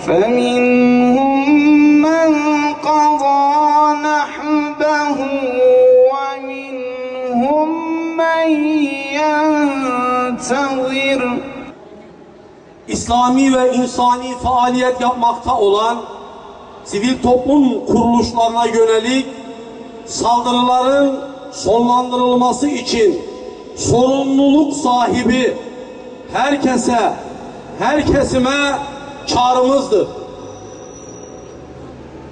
فَمِنْهُمْ مَنْ قَضَى نَحْبَهُ وَمِنْهُمْ مَنْ يَنْتَظِرُ. İslami ve insani faaliyet yapmakta olan sivil toplum kuruluşlarına yönelik saldırıların sonlandırılması için sorumluluk sahibi herkese, her kesime çağrımızdır.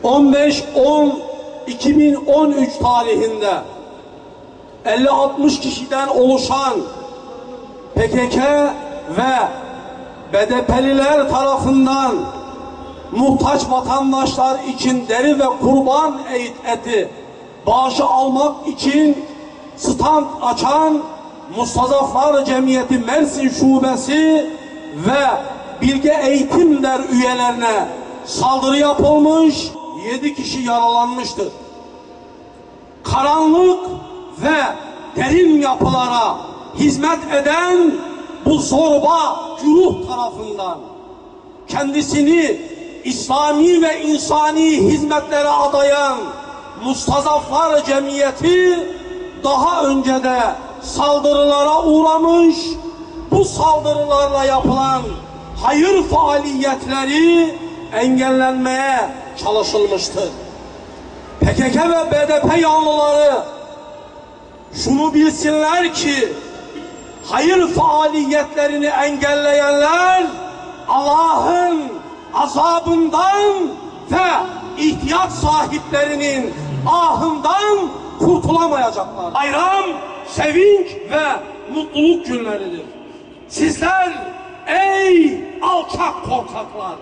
15-10-2013 tarihinde 50-60 kişiden oluşan PKK ve BDP'liler tarafından muhtaç vatandaşlar için deri ve kurban eti bağışı almak için stand açan Mustazaflar Cemiyeti Mersin Şubesi ve Bilge Eğitim Der üyelerine saldırı yapılmış, 7 kişi yaralanmıştır. Karanlık ve derin yapılara hizmet eden bu zorba güruh tarafından kendisini İslami ve insani hizmetlere adayan Mustazaflar Cemiyeti daha önce de saldırılara uğramış, bu saldırılarla yapılan hayır faaliyetleri engellenmeye çalışılmıştır. PKK ve BDP yanlıları şunu bilsinler ki hayır faaliyetlerini engelleyenler Allah'ın azabından ve ihtiyaç sahiplerinin ahından kurtulamayacaklar. Bayram, sevinç ve mutluluk günleridir. Sizler ey alçak korkaklar,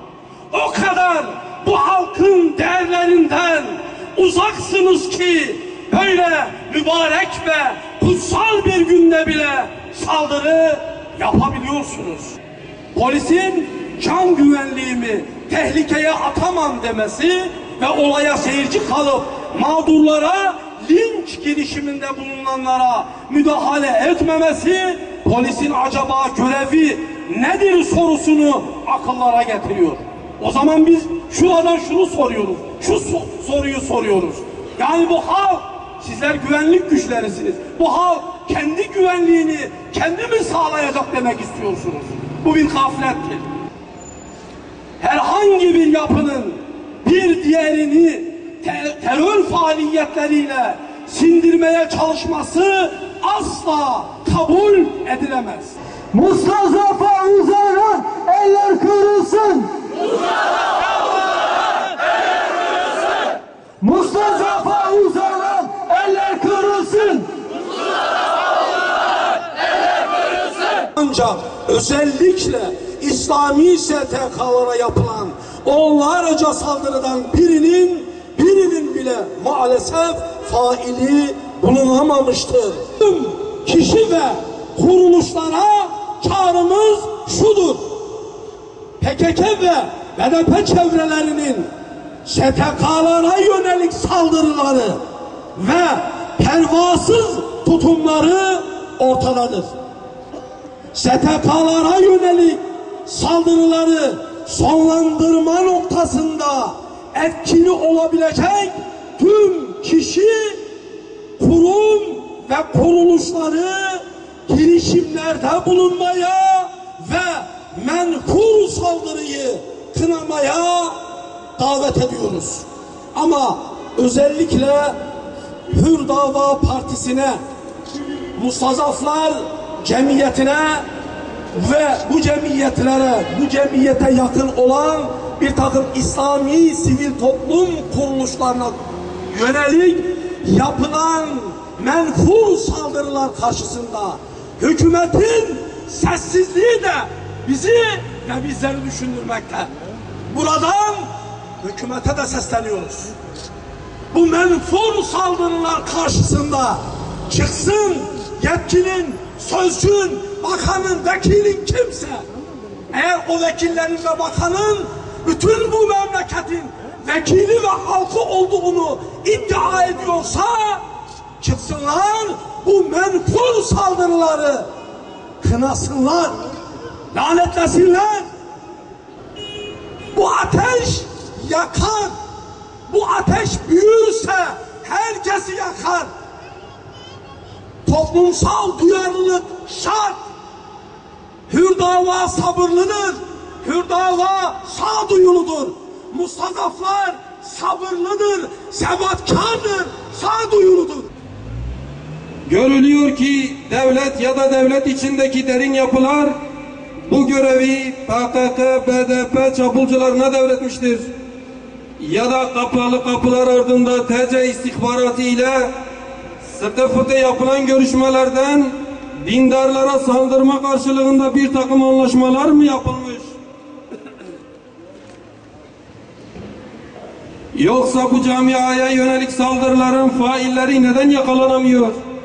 o kadar bu halkın değerlerinden uzaksınız ki böyle mübarek ve kutsal bir günde bile saldırı yapabiliyorsunuz. Polisin can güvenliğimi tehlikeye atamam demesi ve olaya seyirci kalıp mağdurlara linç girişiminde bulunanlara müdahale etmemesi polisin acaba görevi nedir sorusunu akıllara getiriyor. O zaman biz şuradan şunu soruyoruz, şu soruyu soruyoruz. Yani bu halk, sizler güvenlik güçlerisiniz. Bu halk kendi güvenliğini kendi mi sağlayacak demek istiyorsunuz? Bu bir gaflettir. Herhangi bir yapının bir diğerini terör faaliyetleriyle sindirmeye çalışması asla kabul edilemez. Mustafa uzanan eller kırılsın. Mustafa uzanan eller kırılsın. Ancak özellikle İslami STK'lara yapılan onlarca saldırıdan birinin bile maalesef faili bulunamamıştır. Tüm kişi ve kuruluşlara çağrımız şudur: PKK ve BDP çevrelerinin STK'lara yönelik saldırıları ve pervasız tutumları ortadadır. STK'lara yönelik saldırıları sonlandırma noktasında etkili olabilecek tüm kişi, kurum ve kuruluşları girişimlerde bulunmaya ve menfur saldırıyı kınamaya davet ediyoruz. Ama özellikle Hür Dava Partisi'ne, Mustazaflar Cemiyeti'ne ve bu cemiyetlere, bu cemiyete yakın olan bir takım İslami sivil toplum kuruluşlarına yönelik yapılan menfur saldırılar karşısında hükümetin sessizliği de bizi ve bizleri düşündürmekte. Buradan hükümete de sesleniyoruz. Bu menfur saldırılar karşısında çıksın yetkinin, sözcün, bakanın, vekilin kimse, eğer o vekillerin ve bakanın bütün bu memleketin vekili ve halkı olduğunu iddia ediyorsa çıksınlar, bu menfur saldırıları kınasınlar, lanetlesinler. Bu ateş yakar. Bu ateş büyürse herkesi yakar. Toplumsal duyarlılık şart. Hürdava sabırlıdır. Hürdava sağduyuludur. Mustazaflar sabırlıdır, sebatkardır, sağduyuludur. Görülüyor ki devlet ya da devlet içindeki derin yapılar bu görevi PKK, BDP çapulcularına devretmiştir. Ya da kapalı kapılar ardında TC istihbaratı ile sıkı fıkı yapılan görüşmelerden dindarlara saldırma karşılığında bir takım anlaşmalar mı yapılmış? Yoksa bu camiaya yönelik saldırıların failleri neden yakalanamıyor?